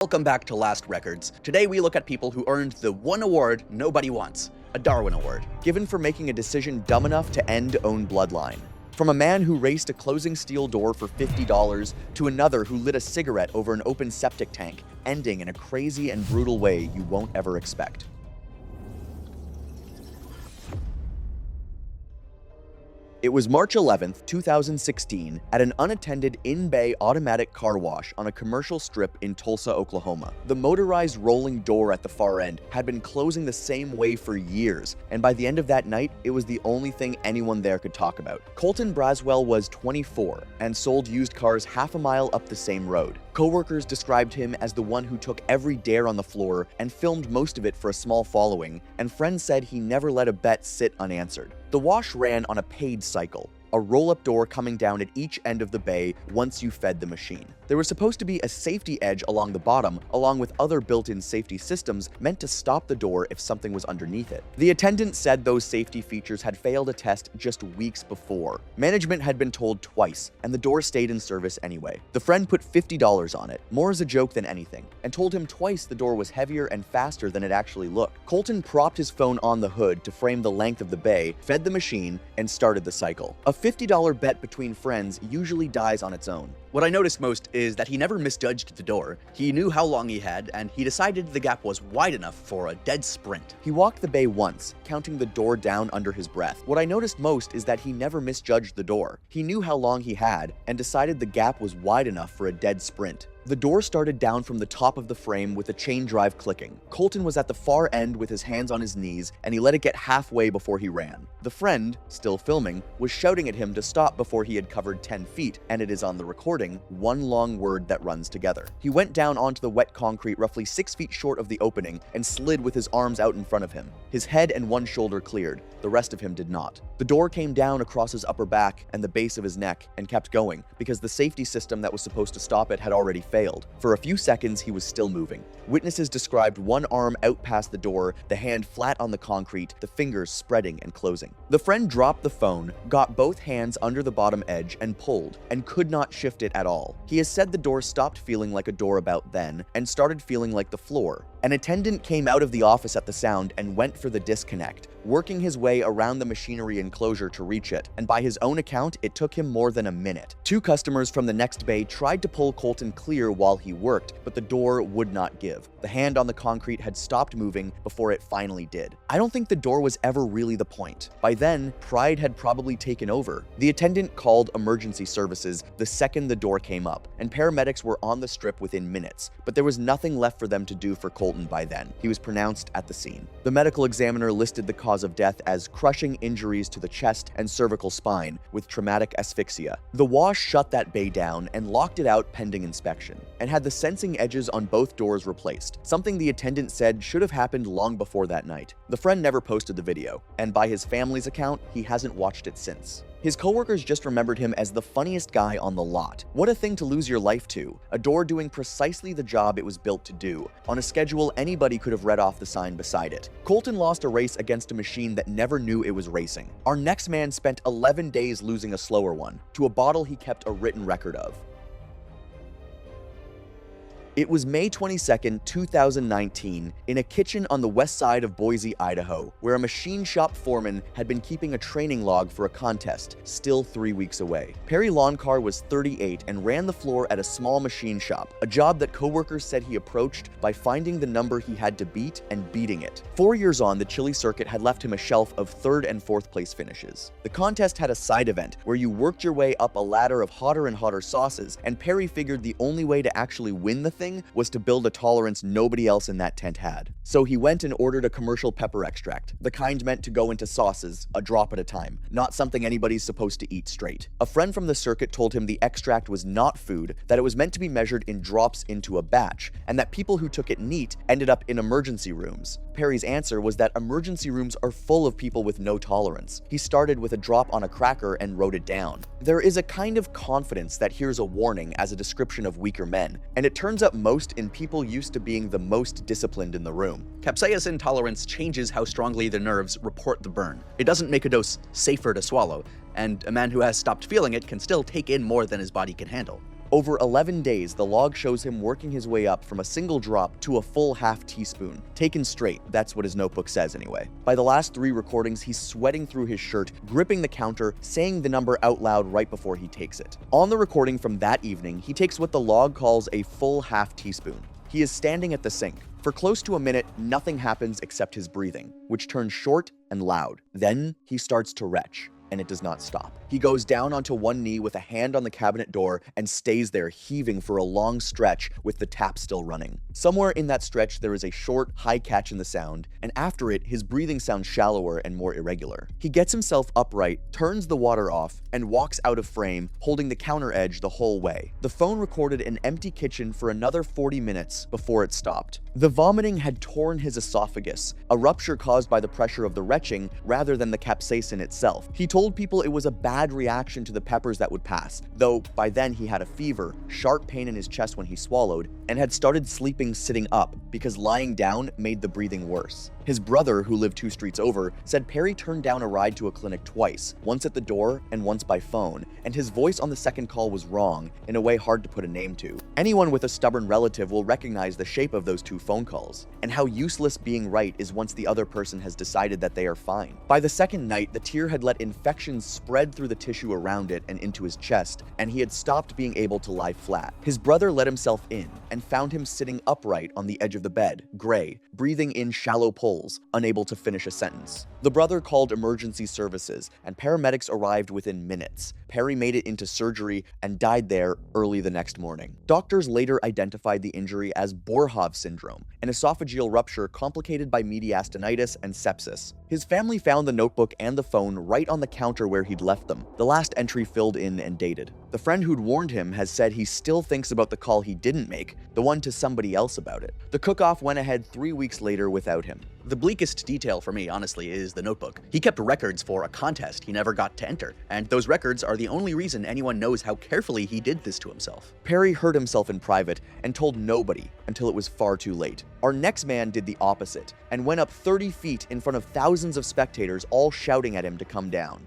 Welcome back to Last Records. Today we look at people who earned the one award nobody wants, a Darwin Award, given for making a decision dumb enough to end own bloodline. From a man who raced a closing steel door for $50 to another who lit a cigarette over an open septic tank, ending in a crazy and brutal way you won't ever expect. It was March 11th, 2016, at an unattended in-bay automatic car wash on a commercial strip in Tulsa, Oklahoma. The motorized rolling door at the far end had been closing the same way for years, and by the end of that night, it was the only thing anyone there could talk about. Colton Brazwell was 24 and sold used cars half a mile up the same road. Coworkers described him as the one who took every dare on the floor and filmed most of it for a small following, and friends said he never let a bet sit unanswered. The wash ran on a paid cycle, a roll-up door coming down at each end of the bay once you fed the machine. There was supposed to be a safety edge along the bottom, along with other built-in safety systems meant to stop the door if something was underneath it. The attendant said those safety features had failed a test just weeks before. Management had been told twice, and the door stayed in service anyway. The friend put $50 on it, more as a joke than anything, and told him twice the door was heavier and faster than it actually looked. Colton propped his phone on the hood to frame the length of the bay, fed the machine, and started the cycle. A $50 bet between friends usually dies on its own. What I noticed most is that he never misjudged the door. He knew how long he had, and he decided the gap was wide enough for a dead sprint. He walked the bay once, counting the door down under his breath. What I noticed most is that he never misjudged the door. He knew how long he had, and decided the gap was wide enough for a dead sprint. The door started down from the top of the frame with a chain drive clicking. Colton was at the far end with his hands on his knees, and he let it get halfway before he ran. The friend, still filming, was shouting at him to stop before he had covered 10 feet, and it is on the recording, one long word that runs together. He went down onto the wet concrete roughly 6 feet short of the opening and slid with his arms out in front of him. His head and one shoulder cleared, the rest of him did not. The door came down across his upper back and the base of his neck and kept going because the safety system that was supposed to stop it had already failed. For a few seconds, he was still moving. Witnesses described one arm out past the door, the hand flat on the concrete, the fingers spreading and closing. The friend dropped the phone, got both hands under the bottom edge and pulled, and could not shift it at all. He has said the door stopped feeling like a door about then and started feeling like the floor. An attendant came out of the office at the sound and went for the disconnect, working his way around the machinery enclosure to reach it, and by his own account, it took him more than a minute. Two customers from the next bay tried to pull Colton clear while he worked, but the door would not give. The hand on the concrete had stopped moving before it finally did. I don't think the door was ever really the point. By then, pride had probably taken over. The attendant called emergency services the second the door came up, and paramedics were on the strip within minutes, but there was nothing left for them to do for Colton by then. He was pronounced at the scene. The medical examiner listed the cause of death as crushing injuries to the chest and cervical spine with traumatic asphyxia. The wash shut that bay down and locked it out pending inspection, and had the sensing edges on both doors replaced, something the attendant said should have happened long before that night. The friend never posted the video, and by his family's account, he hasn't watched it since. His coworkers just remembered him as the funniest guy on the lot. What a thing to lose your life to. A door doing precisely the job it was built to do, on a schedule anybody could have read off the sign beside it. Colton lost a race against a machine that never knew it was racing. Our next man spent 11 days losing a slower one, to a bottle he kept a written record of. It was May 22, 2019, in a kitchen on the west side of Boise, Idaho, where a machine shop foreman had been keeping a training log for a contest, still 3 weeks away. Perry Loncar was 38 and ran the floor at a small machine shop, a job that coworkers said he approached by finding the number he had to beat and beating it. 4 years on, the chili circuit had left him a shelf of 3rd and 4th place finishes. The contest had a side event where you worked your way up a ladder of hotter and hotter sauces, and Perry figured the only way to actually win the thing was to build a tolerance nobody else in that tent had. So he went and ordered a commercial pepper extract, the kind meant to go into sauces, a drop at a time, not something anybody's supposed to eat straight. A friend from the circuit told him the extract was not food, that it was meant to be measured in drops into a batch, and that people who took it neat ended up in emergency rooms. Perry's answer was that emergency rooms are full of people with no tolerance. He started with a drop on a cracker and wrote it down. There is a kind of confidence that hears a warning as a description of weaker men, and it turns up most in people used to being the most disciplined in the room. Capsaicin tolerance changes how strongly the nerves report the burn. It doesn't make a dose safer to swallow, and a man who has stopped feeling it can still take in more than his body can handle. Over 11 days, the log shows him working his way up from a single drop to a full half teaspoon. Taken straight, that's what his notebook says anyway. By the last 3 recordings, he's sweating through his shirt, gripping the counter, saying the number out loud right before he takes it. On the recording from that evening, he takes what the log calls a full half teaspoon. He is standing at the sink. For close to a minute, nothing happens except his breathing, which turns short and loud. Then he starts to retch, and it does not stop. He goes down onto one knee with a hand on the cabinet door and stays there heaving for a long stretch with the tap still running. Somewhere in that stretch there is a short, high catch in the sound, and after it, his breathing sounds shallower and more irregular. He gets himself upright, turns the water off, and walks out of frame, holding the counter edge the whole way. The phone recorded an empty kitchen for another 40 minutes before it stopped. The vomiting had torn his esophagus, a rupture caused by the pressure of the retching rather than the capsaicin itself. He told people it was a bad reaction to the peppers that would pass, though by then he had a fever, sharp pain in his chest when he swallowed, and had started sleeping sitting up because lying down made the breathing worse. His brother, who lived 2 streets over, said Perry turned down a ride to a clinic twice, once at the door and once by phone, and his voice on the second call was wrong, in a way hard to put a name to. Anyone with a stubborn relative will recognize the shape of those 2 phone calls, and how useless being right is once the other person has decided that they are fine. By the second night, the tear had let infections spread through the tissue around it and into his chest, and he had stopped being able to lie flat. His brother let himself in and found him sitting upright on the edge of the bed, gray, breathing in shallow pulls, unable to finish a sentence. The brother called emergency services, and paramedics arrived within minutes. Perry made it into surgery and died there early the next morning. Doctors later identified the injury as Boerhaave syndrome, an esophageal rupture complicated by mediastinitis and sepsis. His family found the notebook and the phone right on the counter where he'd left them, the last entry filled in and dated. The friend who'd warned him has said he still thinks about the call he didn't make, the one to somebody else about it. The cook-off went ahead 3 weeks later without him. The bleakest detail for me, honestly, is the notebook. He kept records for a contest he never got to enter, and those records are the only reason anyone knows how carefully he did this to himself. Perry hurt himself in private and told nobody until it was far too late. Our next man did the opposite and went up 30 feet in front of thousands of spectators, all shouting at him to come down.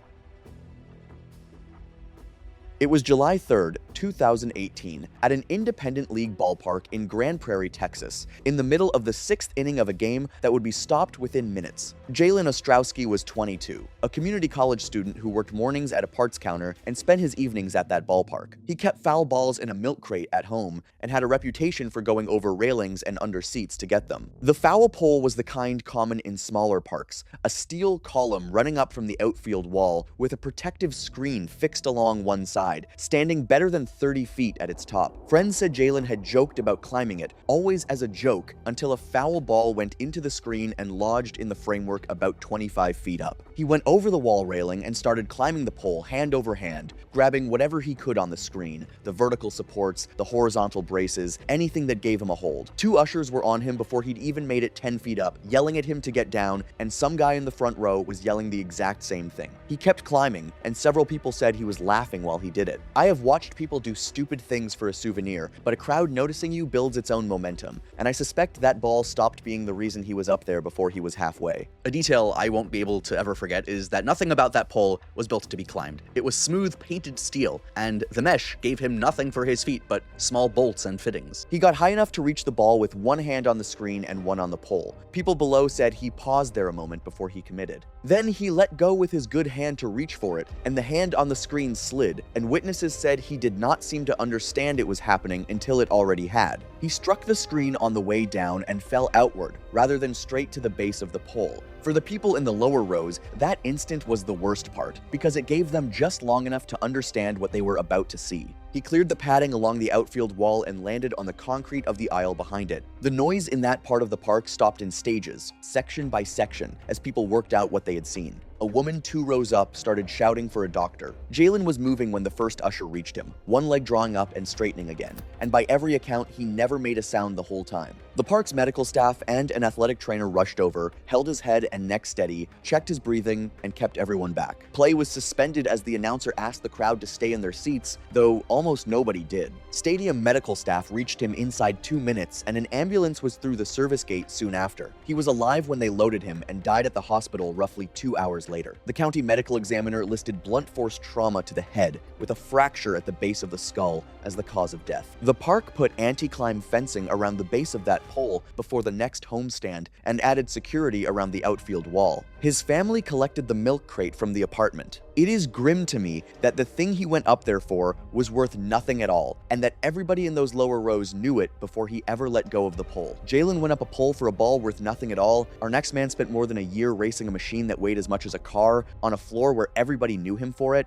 It was July 3rd, 2018, at an independent league ballpark in Grand Prairie, Texas, in the middle of the 6th inning of a game that would be stopped within minutes. Jaylen Ostrowski was 22, a community college student who worked mornings at a parts counter and spent his evenings at that ballpark. He kept foul balls in a milk crate at home and had a reputation for going over railings and under seats to get them. The foul pole was the kind common in smaller parks, a steel column running up from the outfield wall with a protective screen fixed along one side, standing better than 30 feet at its top. Friends said Jaylen had joked about climbing it, always as a joke, until a foul ball went into the screen and lodged in the framework about 25 feet up. He went over the wall railing and started climbing the pole hand over hand, grabbing whatever he could on the screen, the vertical supports, the horizontal braces, anything that gave him a hold. 2 ushers were on him before he'd even made it 10 feet up, yelling at him to get down, and some guy in the front row was yelling the exact same thing. He kept climbing, and several people said he was laughing while he did it. I have watched people do stupid things for a souvenir, but a crowd noticing you builds its own momentum, and I suspect that ball stopped being the reason he was up there before he was halfway. A detail I won't be able to ever forget is that nothing about that pole was built to be climbed. It was smooth painted steel, and the mesh gave him nothing for his feet but small bolts and fittings. He got high enough to reach the ball with one hand on the screen and one on the pole. People below said he paused there a moment before he committed. Then he let go with his good hand to reach for it, and the hand on the screen slid, and witnesses said he did not seem to understand it was happening until it already had. He struck the screen on the way down and fell outward, rather than straight to the base of the pole. For the people in the lower rows, that instant was the worst part, because it gave them just long enough to understand what they were about to see. He cleared the padding along the outfield wall and landed on the concrete of the aisle behind it. The noise in that part of the park stopped in stages, section by section, as people worked out what they had seen. A woman 2 rows up started shouting for a doctor. Jaylen was moving when the first usher reached him, one leg drawing up and straightening again, and by every account, he never made a sound the whole time. The park's medical staff and an athletic trainer rushed over, held his head and neck steady, checked his breathing, and kept everyone back. Play was suspended as the announcer asked the crowd to stay in their seats, though almost nobody did. Stadium medical staff reached him inside 2 minutes, and an ambulance was through the service gate soon after. He was alive when they loaded him and died at the hospital roughly 2 hours later. The county medical examiner listed blunt force trauma to the head, with a fracture at the base of the skull as the cause of death. The park put anti-climb fencing around the base of that pole before the next homestand and added security around the outfield wall. His family collected the milk crate from the apartment. It is grim to me that the thing he went up there for was worth nothing at all, and that everybody in those lower rows knew it before he ever let go of the pole. Jaylen went up a pole for a ball worth nothing at all. Our next man spent more than a year racing a machine that weighed as much as a car on a floor where everybody knew him for it.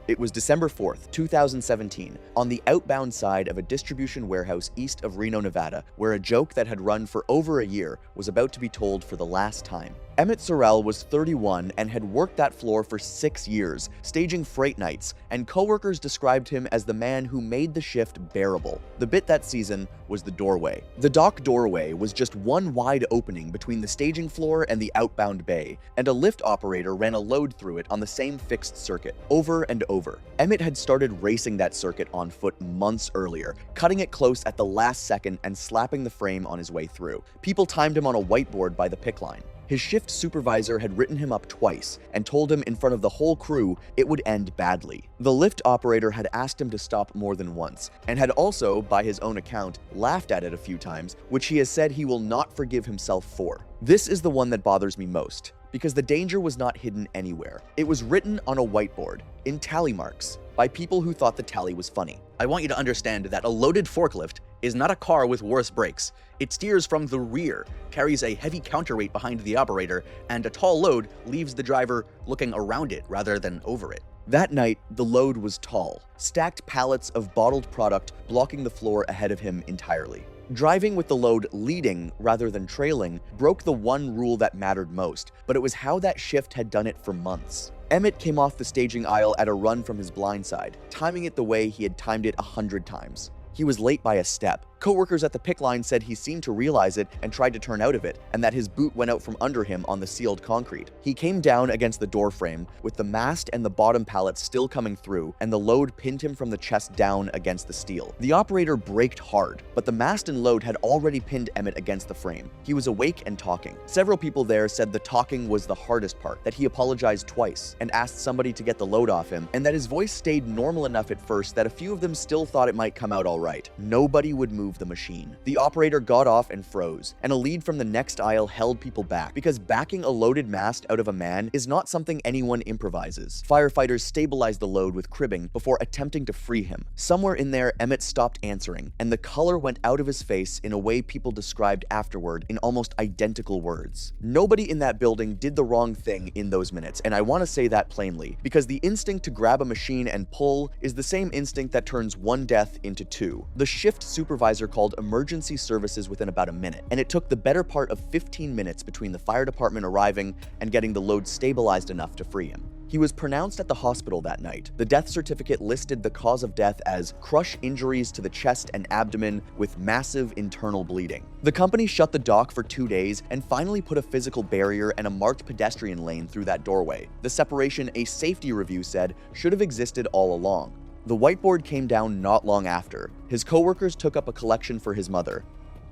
It was December 4th, 2017, on the outbound side of a distribution warehouse east of Reno, Nevada, where a joke that had run for over a year was about to be told for the last time. Emmit Sorrell was 31 and had worked that floor for 6 years, staging freight nights, and coworkers described him as the man who made the shift bearable. The bit that season was the doorway. The dock doorway was just one wide opening between the staging floor and the outbound bay, and a lift operator ran a load through it on the same fixed circuit, over and over. Emmit had started racing that circuit on foot months earlier, cutting it close at the last second and slapping the frame on his way through. People timed him on a whiteboard by the pick line. His shift supervisor had written him up twice and told him in front of the whole crew it would end badly. The lift operator had asked him to stop more than once, and had also, by his own account, laughed at it a few times, which he has said he will not forgive himself for. This is the one that bothers me most, because the danger was not hidden anywhere. It was written on a whiteboard, in tally marks, by people who thought the tally was funny. I want you to understand that a loaded forklift is not a car with worse brakes. It steers from the rear, carries a heavy counterweight behind the operator, and a tall load leaves the driver looking around it rather than over it. That night, the load was tall, stacked pallets of bottled product blocking the floor ahead of him entirely. Driving with the load leading rather than trailing broke the one rule that mattered most, but it was how that shift had done it for months. Emmit came off the staging aisle at a run from his blind side, timing it the way he had timed it 100 times. He was late by a step. Coworkers at the pick line said he seemed to realize it and tried to turn out of it, and that his boot went out from under him on the sealed concrete. He came down against the door frame, with the mast and the bottom pallet still coming through, and the load pinned him from the chest down against the steel. The operator braked hard, but the mast and load had already pinned Emmit against the frame. He was awake and talking. Several people there said the talking was the hardest part, that he apologized twice and asked somebody to get the load off him, and that his voice stayed normal enough at first that a few of them still thought it might come out all right. Nobody would move the machine. The operator got off and froze, and a lead from the next aisle held people back, because backing a loaded mast out of a man is not something anyone improvises. Firefighters stabilized the load with cribbing before attempting to free him. Somewhere in there, Emmit stopped answering, and the color went out of his face in a way people described afterward in almost identical words. Nobody in that building did the wrong thing in those minutes, and I want to say that plainly, because the instinct to grab a machine and pull is the same instinct that turns one death into two. The shift supervisor called emergency services within about a minute, and it took the better part of 15 minutes between the fire department arriving and getting the load stabilized enough to free him. He was pronounced at the hospital that night. The death certificate listed the cause of death as crush injuries to the chest and abdomen with massive internal bleeding. The company shut the dock for 2 days and finally put a physical barrier and a marked pedestrian lane through that doorway. The separation, a safety review said, should have existed all along. The whiteboard came down not long after. His coworkers took up a collection for his mother.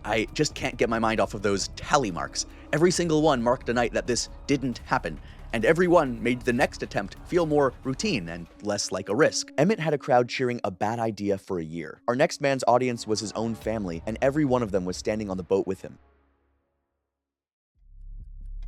I just can't get my mind off of those tally marks. Every single one marked a night that this didn't happen, and every one made the next attempt feel more routine and less like a risk. Emmit had a crowd cheering a bad idea for a year. Our next man's audience was his own family, and every one of them was standing on the boat with him.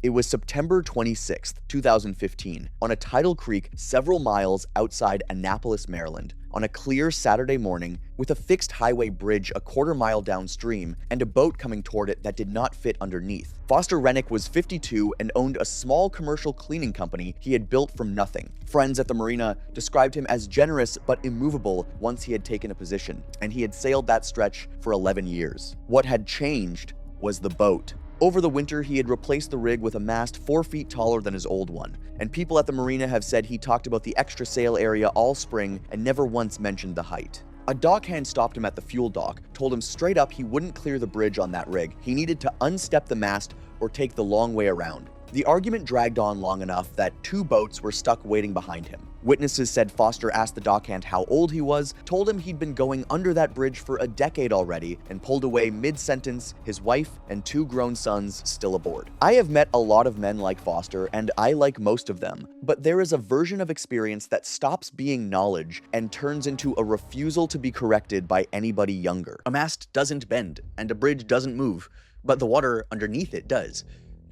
It was September 26th, 2015, on a tidal creek several miles outside Annapolis, Maryland, on a clear Saturday morning with a fixed highway bridge a quarter-mile downstream and a boat coming toward it that did not fit underneath. Foster Rennick was 52 and owned a small commercial cleaning company he had built from nothing. Friends at the marina described him as generous but immovable once he had taken a position, and he had sailed that stretch for 11 years. What had changed was the boat. Over the winter, he had replaced the rig with a mast 4 feet taller than his old one, and people at the marina have said he talked about the extra sail area all spring and never once mentioned the height. A dockhand stopped him at the fuel dock, told him straight up he wouldn't clear the bridge on that rig. He needed to unstep the mast or take the long way around. The argument dragged on long enough that 2 boats were stuck waiting behind him. Witnesses said Foster asked the dockhand how old he was, told him he'd been going under that bridge for a decade already, and pulled away mid-sentence, his wife and 2 grown sons still aboard. I have met a lot of men like Foster, and I like most of them, but there is a version of experience that stops being knowledge and turns into a refusal to be corrected by anybody younger. A mast doesn't bend, and a bridge doesn't move, but the water underneath it does.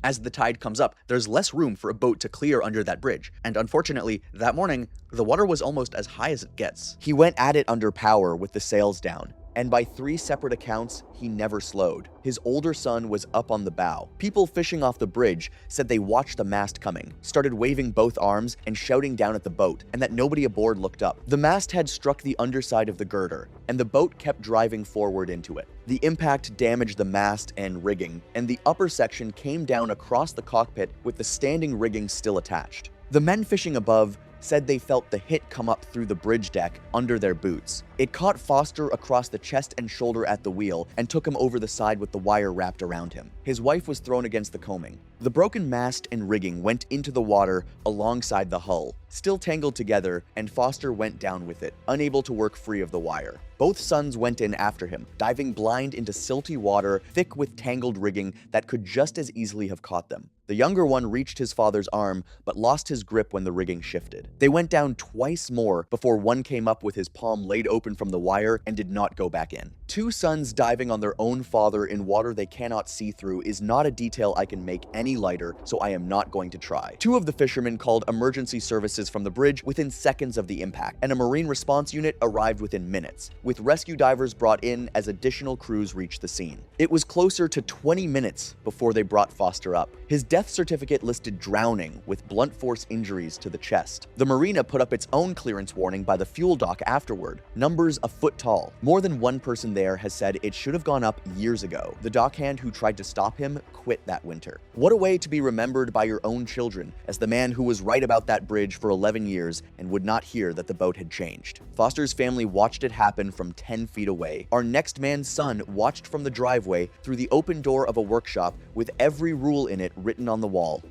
As the tide comes up, there's less room for a boat to clear under that bridge, and unfortunately, that morning, the water was almost as high as it gets. He went at it under power with the sails down, and by 3 separate accounts, he never slowed. His older son was up on the bow. People fishing off the bridge said they watched the mast coming, started waving both arms and shouting down at the boat, and that nobody aboard looked up. The mast had struck the underside of the girder, and the boat kept driving forward into it. The impact damaged the mast and rigging, and the upper section came down across the cockpit with the standing rigging still attached. The men fishing above said they felt the hit come up through the bridge deck under their boots. It caught Foster across the chest and shoulder at the wheel and took him over the side with the wire wrapped around him. His wife was thrown against the coaming. The broken mast and rigging went into the water alongside the hull, still tangled together, and Foster went down with it, unable to work free of the wire. Both sons went in after him, diving blind into silty water thick with tangled rigging that could just as easily have caught them. The younger one reached his father's arm, but lost his grip when the rigging shifted. They went down twice more before one came up with his palm laid open from the wire and did not go back in. 2 sons diving on their own father in water they cannot see through is not a detail I can make any lighter, so I am not going to try. 2 of the fishermen called emergency services from the bridge within seconds of the impact, and a marine response unit arrived within minutes, with rescue divers brought in as additional crews reached the scene. It was closer to 20 minutes before they brought Foster up. His death certificate listed drowning with blunt force injuries to the chest. The marina put up its own clearance warning by the fuel dock afterward, numbers a foot tall. More than one person there has said it should have gone up years ago. The dockhand who tried to stop him quit that winter. What a way to be remembered by your own children as the man who was right about that bridge for 11 years and would not hear that the boat had changed. Foster's family watched it happen from 10 feet away. Our next man's son watched from the driveway through the open door of a workshop with every rule in it written on the wall.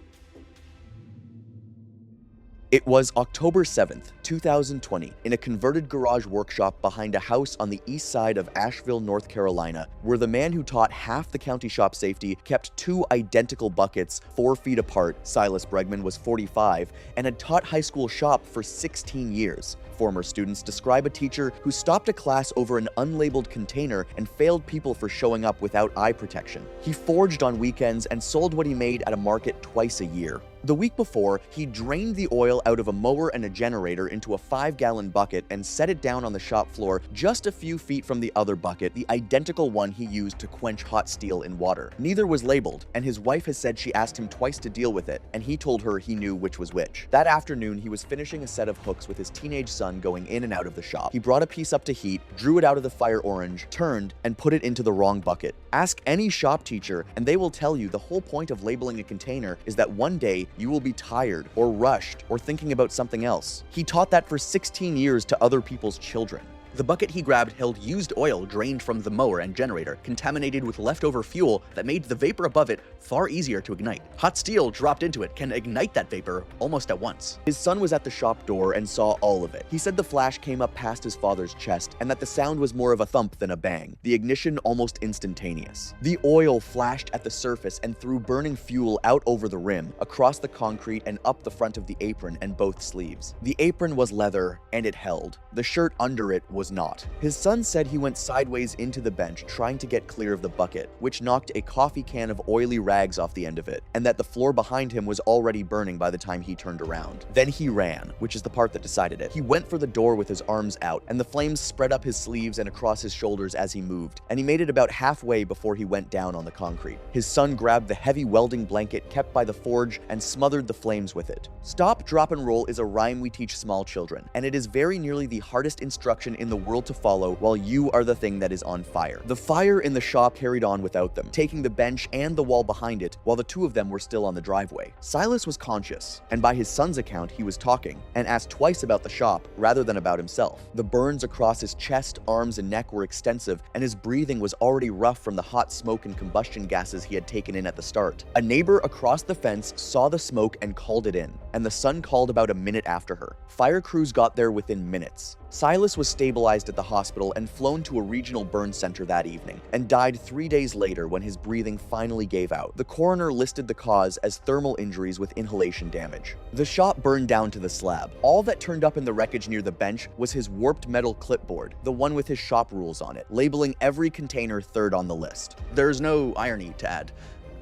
It was October 7th, 2020, in a converted garage workshop behind a house on the east side of Asheville, North Carolina, where the man who taught half the county shop safety kept 2 identical buckets 4 feet apart. Silas Bregman was 45 and had taught high school shop for 16 years. Former students describe a teacher who stopped a class over an unlabeled container and failed people for showing up without eye protection. He forged on weekends and sold what he made at a market twice a year. The week before, he drained the oil out of a mower and a generator into a 5-gallon bucket and set it down on the shop floor just a few feet from the other bucket, the identical one he used to quench hot steel in water. Neither was labeled, and his wife has said she asked him twice to deal with it, and he told her he knew which was which. That afternoon, he was finishing a set of hooks with his teenage son going in and out of the shop. He brought a piece up to heat, drew it out of the fire orange, turned, and put it into the wrong bucket. Ask any shop teacher, and they will tell you the whole point of labeling a container is that one day you will be tired or rushed or thinking about something else. He taught that for 16 years to other people's children. The bucket he grabbed held used oil drained from the mower and generator, contaminated with leftover fuel that made the vapor above it far easier to ignite. Hot steel dropped into it can ignite that vapor almost at once. His son was at the shop door and saw all of it. He said the flash came up past his father's chest and that the sound was more of a thump than a bang, the ignition almost instantaneous. The oil flashed at the surface and threw burning fuel out over the rim, across the concrete and up the front of the apron and both sleeves. The apron was leather and it held. The shirt under it was not. His son said he went sideways into the bench trying to get clear of the bucket, which knocked a coffee can of oily rags off the end of it, and that the floor behind him was already burning by the time he turned around. Then he ran, which is the part that decided it. He went for the door with his arms out, and the flames spread up his sleeves and across his shoulders as he moved, and he made it about halfway before he went down on the concrete. His son grabbed the heavy welding blanket kept by the forge and smothered the flames with it. Stop, drop, and roll is a rhyme we teach small children, and it is very nearly the hardest instruction in in the world to follow while you are the thing that is on fire. The fire in the shop carried on without them, taking the bench and the wall behind it while the two of them were still on the driveway. Silas was conscious, and by his son's account, he was talking, and asked twice about the shop rather than about himself. The burns across his chest, arms, and neck were extensive, and his breathing was already rough from the hot smoke and combustion gases he had taken in at the start. A neighbor across the fence saw the smoke and called it in, and the son called about a minute after her. Fire crews got there within minutes. Silas was stabilized at the hospital and flown to a regional burn center that evening, and died 3 days later when his breathing finally gave out. The coroner listed the cause as thermal injuries with inhalation damage. The shop burned down to the slab. All that turned up in the wreckage near the bench was his warped metal clipboard, the one with his shop rules on it, labeling every container third on the list. There's no irony to add.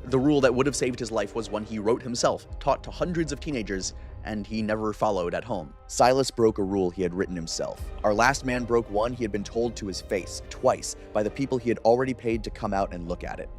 The rule that would have saved his life was one he wrote himself, taught to hundreds of teenagers, and he never followed at home. Silas broke a rule he had written himself. Our last man broke one he had been told to his face, twice, by the people he had already paid to come out and look at it.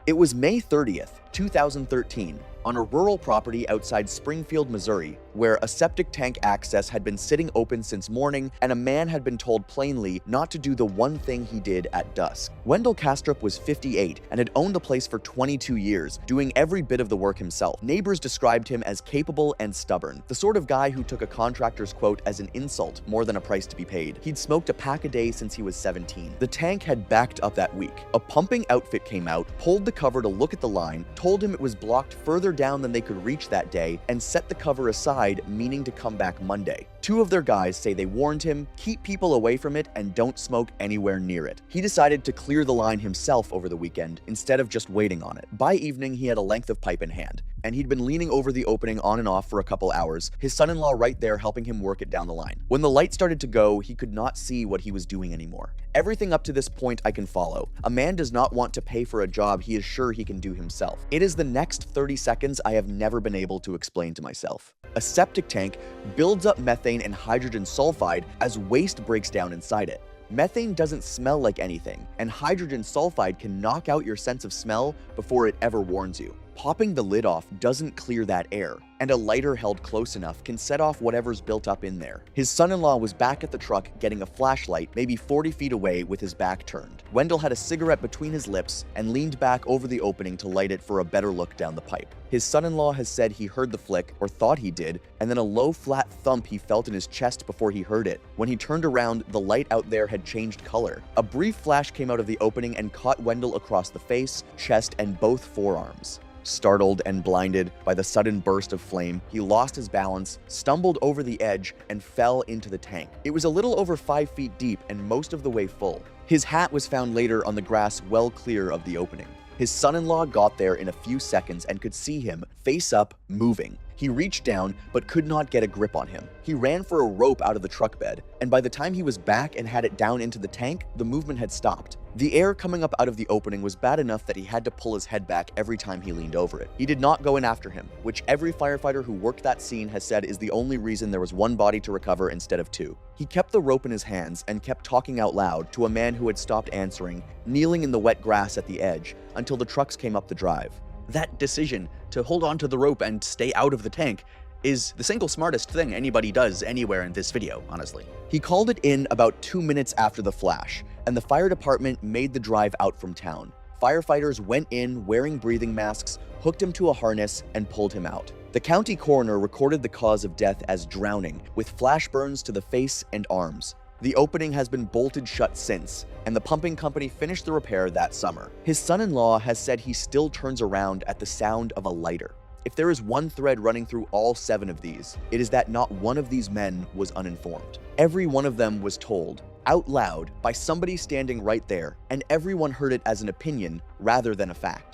It was May 30th, 2013, on a rural property outside Springfield, Missouri, where a septic tank access had been sitting open since morning, and a man had been told plainly not to do the one thing he did at dusk. Wendell Kastrup was 58 and had owned the place for 22 years, doing every bit of the work himself. Neighbors described him as capable and stubborn, the sort of guy who took a contractor's quote as an insult more than a price to be paid. He'd smoked a pack a day since he was 17. The tank had backed up that week. A pumping outfit came out, pulled the cover to look at the line, told him it was blocked further down than they could reach that day, and set the cover aside, meaning to come back Monday. Two of their guys say they warned him, keep people away from it and don't smoke anywhere near it. He decided to clear the line himself over the weekend instead of just waiting on it. By evening, he had a length of pipe in hand, and he'd been leaning over the opening on and off for a couple hours, his son-in-law right there helping him work it down the line. When the light started to go, he could not see what he was doing anymore. Everything up to this point I can follow. A man does not want to pay for a job he is sure he can do himself. It is the next 30 seconds I have never been able to explain to myself. A septic tank builds up methane and hydrogen sulfide as waste breaks down inside it. Methane doesn't smell like anything, and hydrogen sulfide can knock out your sense of smell before it ever warns you. Popping the lid off doesn't clear that air, and a lighter held close enough can set off whatever's built up in there. His son-in-law was back at the truck getting a flashlight maybe 40 feet away with his back turned. Wendell had a cigarette between his lips and leaned back over the opening to light it for a better look down the pipe. His son-in-law has said he heard the flick, or thought he did, and then a low flat thump he felt in his chest before he heard it. When he turned around, the light out there had changed color. A brief flash came out of the opening and caught Wendell across the face, chest, and both forearms. Startled and blinded by the sudden burst of flame, he lost his balance, stumbled over the edge, and fell into the tank. It was a little over 5 feet deep and most of the way full. His hat was found later on the grass well clear of the opening. His son-in-law got there in a few seconds and could see him, face up, moving. He reached down, but could not get a grip on him. He ran for a rope out of the truck bed, and by the time he was back and had it down into the tank, the movement had stopped. The air coming up out of the opening was bad enough that he had to pull his head back every time he leaned over it. He did not go in after him, which every firefighter who worked that scene has said is the only reason there was one body to recover instead of two. He kept the rope in his hands and kept talking out loud to a man who had stopped answering, kneeling in the wet grass at the edge, until the trucks came up the drive. That decision to hold on to the rope and stay out of the tank is the single smartest thing anybody does anywhere in this video, honestly. He called it in about 2 minutes after the flash, and the fire department made the drive out from town. Firefighters went in wearing breathing masks, hooked him to a harness, and pulled him out. The county coroner recorded the cause of death as drowning, with flash burns to the face and arms. The opening has been bolted shut since, and the pumping company finished the repair that summer. His son-in-law has said he still turns around at the sound of a lighter. If there is one thread running through all 7 of these, it is that not one of these men was uninformed. Every one of them was told, out loud, by somebody standing right there, and everyone heard it as an opinion rather than a fact.